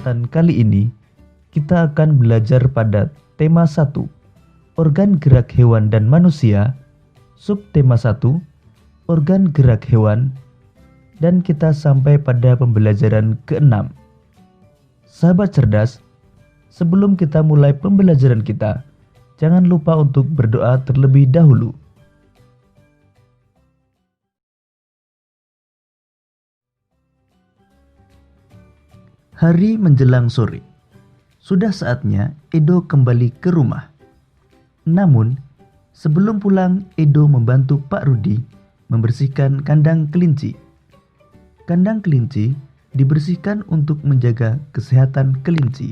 kesempatan kali ini, kita akan belajar pada tema 1, organ gerak hewan dan manusia, subtema 1, organ gerak hewan, dan kita sampai pada pembelajaran ke-6. Sahabat cerdas, sebelum kita mulai pembelajaran kita, jangan lupa untuk berdoa terlebih dahulu. Hari menjelang sore. Sudah saatnya Edo kembali ke rumah. Namun, sebelum pulang, Edo membantu Pak Rudi membersihkan kandang kelinci. Kandang kelinci dibersihkan untuk menjaga kesehatan kelinci.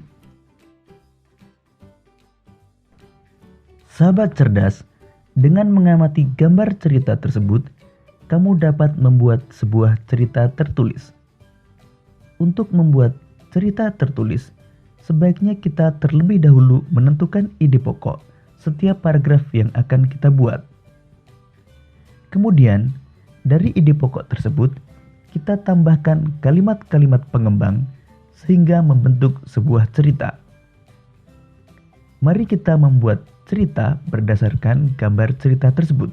Sahabat cerdas, dengan mengamati gambar cerita tersebut, kamu dapat membuat sebuah cerita tertulis. Untuk membuat cerita tertulis, sebaiknya kita terlebih dahulu menentukan ide pokok setiap paragraf yang akan kita buat. Kemudian, dari ide pokok tersebut, kita tambahkan kalimat-kalimat pengembang sehingga membentuk sebuah cerita. Mari kita membuat cerita berdasarkan gambar cerita tersebut.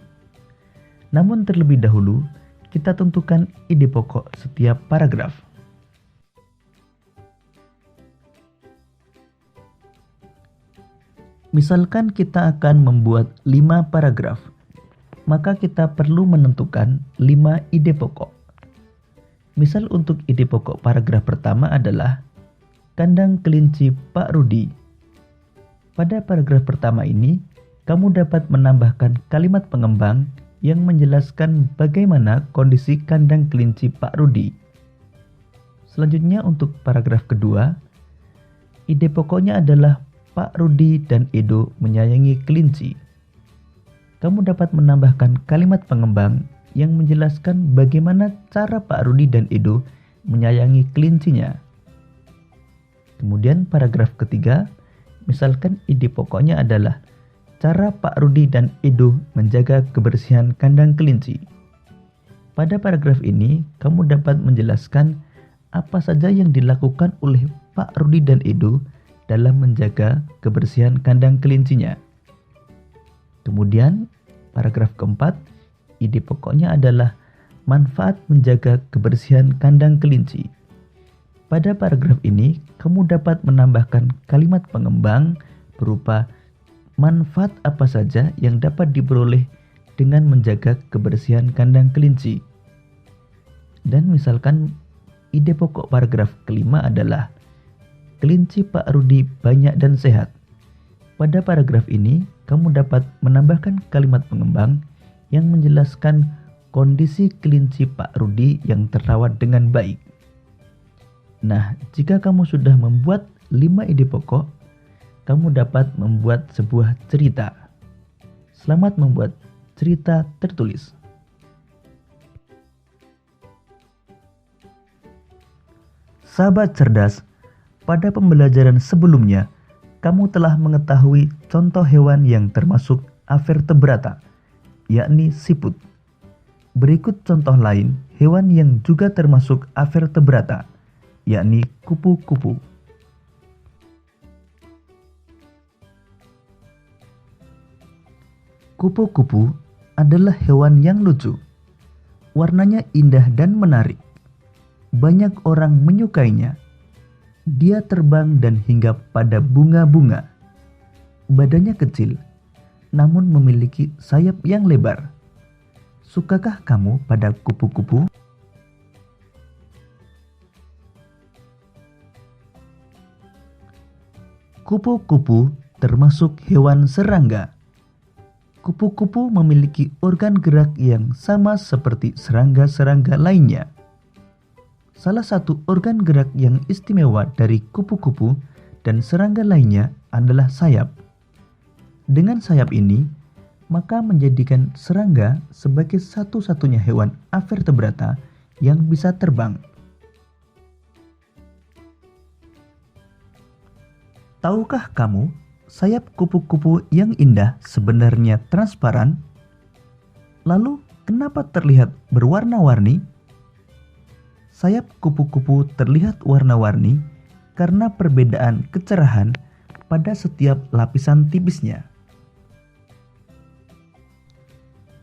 Namun terlebih dahulu, kita tentukan ide pokok setiap paragraf. Misalkan kita akan membuat 5 paragraf, maka kita perlu menentukan 5 ide pokok. Misal untuk ide pokok paragraf pertama adalah kandang kelinci Pak Rudi. Pada paragraf pertama ini, kamu dapat menambahkan kalimat pengembang yang menjelaskan bagaimana kondisi kandang kelinci Pak Rudi. Selanjutnya untuk paragraf kedua, ide pokoknya adalah Pak Rudi dan Edo menyayangi kelinci. Kamu dapat menambahkan kalimat pengembang yang menjelaskan bagaimana cara Pak Rudi dan Edo menyayangi kelincinya. Kemudian paragraf ketiga, misalkan ide pokoknya adalah cara Pak Rudi dan Edo menjaga kebersihan kandang kelinci. Pada paragraf ini, kamu dapat menjelaskan apa saja yang dilakukan oleh Pak Rudi dan Edo dalam menjaga kebersihan kandang kelincinya. Kemudian, paragraf keempat, ide pokoknya adalah manfaat menjaga kebersihan kandang kelinci. Pada paragraf ini, kamu dapat menambahkan kalimat pengembang berupa manfaat apa saja yang dapat diperoleh dengan menjaga kebersihan kandang kelinci. Dan misalkan ide pokok paragraf kelima adalah kelinci Pak Rudi banyak dan sehat. Pada paragraf ini, kamu dapat menambahkan kalimat pengembang yang menjelaskan kondisi kelinci Pak Rudi yang terawat dengan baik. Nah, jika kamu sudah membuat 5 ide pokok, kamu dapat membuat sebuah cerita. Selamat membuat cerita tertulis. Sahabat cerdas, pada pembelajaran sebelumnya, kamu telah mengetahui contoh hewan yang termasuk avertebrata, yakni siput. Berikut contoh lain hewan yang juga termasuk avertebrata, yakni kupu-kupu. Kupu-kupu adalah hewan yang lucu. Warnanya indah dan menarik. Banyak orang menyukainya. Dia terbang dan hinggap pada bunga-bunga. Badannya kecil, namun memiliki sayap yang lebar. Sukakah kamu pada kupu-kupu? Kupu-kupu termasuk hewan serangga. Kupu-kupu memiliki organ gerak yang sama seperti serangga-serangga lainnya. Salah satu organ gerak yang istimewa dari kupu-kupu dan serangga lainnya adalah sayap. Dengan sayap ini, maka menjadikan serangga sebagai satu-satunya hewan avertebrata yang bisa terbang. Tahukah kamu, sayap kupu-kupu yang indah sebenarnya transparan? Lalu, kenapa terlihat berwarna-warni? Sayap kupu-kupu terlihat warna-warni karena perbedaan kecerahan pada setiap lapisan tipisnya.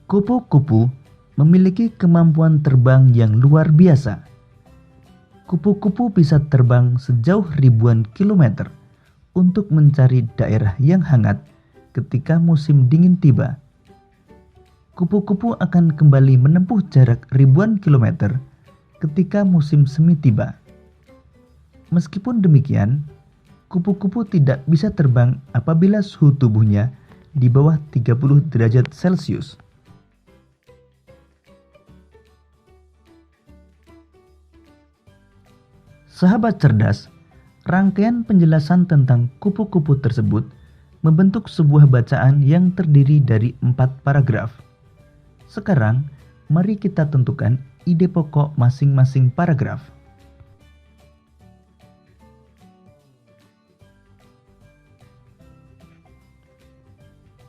Kupu-kupu memiliki kemampuan terbang yang luar biasa. Kupu-kupu bisa terbang sejauh ribuan kilometer untuk mencari daerah yang hangat ketika musim dingin tiba. Kupu-kupu akan kembali menempuh jarak ribuan kilometer ketika musim semi tiba. Meskipun demikian, kupu-kupu tidak bisa terbang apabila suhu tubuhnya di bawah 30 derajat Celcius. Sahabat cerdas, rangkaian penjelasan tentang kupu-kupu tersebut membentuk sebuah bacaan yang terdiri dari 4 paragraf. Sekarang, mari kita tentukan ide pokok masing-masing paragraf.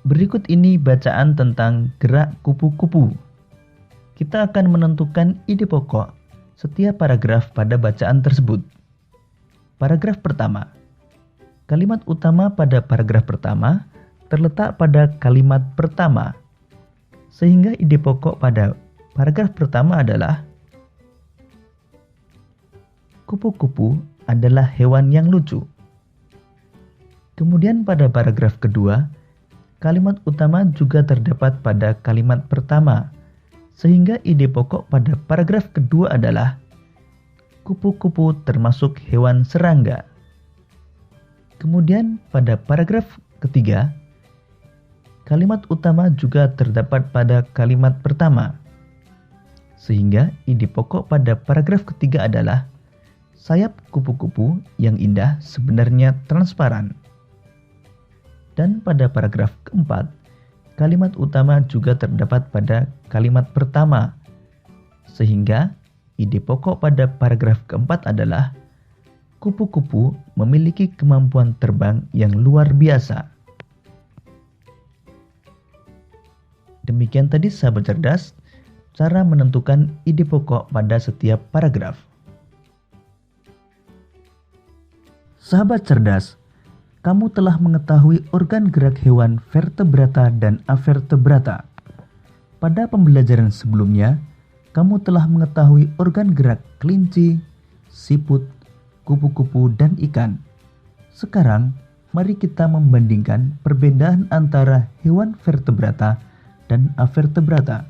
Berikut ini bacaan tentang gerak kupu-kupu. Kita akan menentukan ide pokok setiap paragraf pada bacaan tersebut. Paragraf pertama. Kalimat utama pada paragraf pertama terletak pada kalimat pertama, sehingga ide pokok pada paragraf pertama adalah kupu-kupu adalah hewan yang lucu. Kemudian pada paragraf kedua, kalimat utama juga terdapat pada kalimat pertama, sehingga ide pokok pada paragraf kedua adalah kupu-kupu termasuk hewan serangga. Kemudian pada paragraf ketiga, kalimat utama juga terdapat pada kalimat pertama, sehingga ide pokok pada paragraf ketiga adalah sayap kupu-kupu yang indah sebenarnya transparan. Dan pada paragraf keempat, kalimat utama juga terdapat pada kalimat pertama, sehingga ide pokok pada paragraf keempat adalah kupu-kupu memiliki kemampuan terbang yang luar biasa. Demikian tadi sahabat cerdas, cara menentukan ide pokok pada setiap paragraf. Sahabat cerdas, kamu telah mengetahui organ gerak hewan vertebrata dan avertebrata. Pada pembelajaran sebelumnya, kamu telah mengetahui organ gerak kelinci, siput, kupu-kupu, dan ikan. Sekarang, mari kita membandingkan perbedaan antara hewan vertebrata dan avertebrata.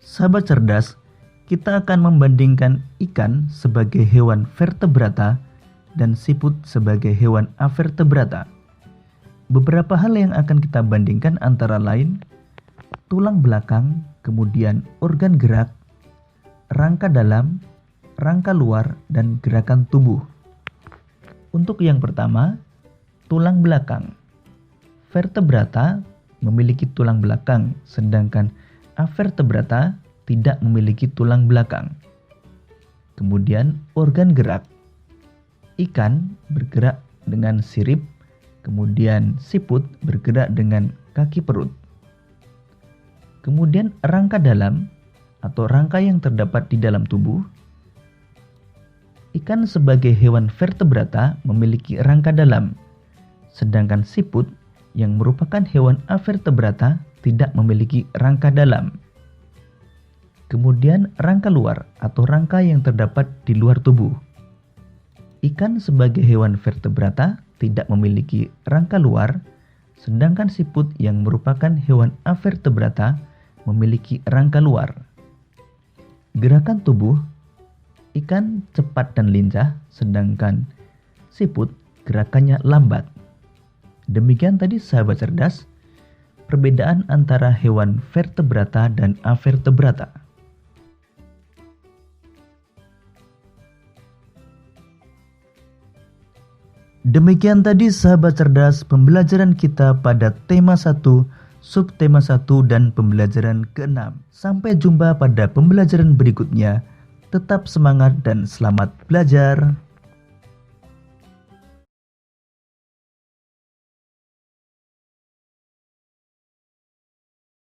Sahabat cerdas, kita akan membandingkan ikan sebagai hewan vertebrata dan siput sebagai hewan avertebrata. Beberapa hal yang akan kita bandingkan antara lain tulang belakang, kemudian organ gerak, rangka dalam, rangka luar, dan gerakan tubuh. Untuk yang pertama, tulang belakang. Vertebrata memiliki tulang belakang, sedangkan avertebrata tidak memiliki tulang belakang. Kemudian organ gerak. Ikan bergerak dengan sirip, kemudian siput bergerak dengan kaki perut. Kemudian rangka dalam atau rangka yang terdapat di dalam tubuh. Ikan sebagai hewan vertebrata memiliki rangka dalam, sedangkan siput yang merupakan hewan avertebrata tidak memiliki rangka dalam. Kemudian rangka luar atau rangka yang terdapat di luar tubuh. Ikan sebagai hewan vertebrata tidak memiliki rangka luar, sedangkan siput yang merupakan hewan avertebrata memiliki rangka luar. Gerakan tubuh, ikan cepat dan lincah, sedangkan siput gerakannya lambat. Demikian tadi sahabat cerdas, perbedaan antara hewan vertebrata dan avertebrata. Demikian tadi sahabat cerdas pembelajaran kita pada tema 1, subtema 1 dan pembelajaran ke-6. Sampai jumpa pada pembelajaran berikutnya. Tetap semangat dan selamat belajar.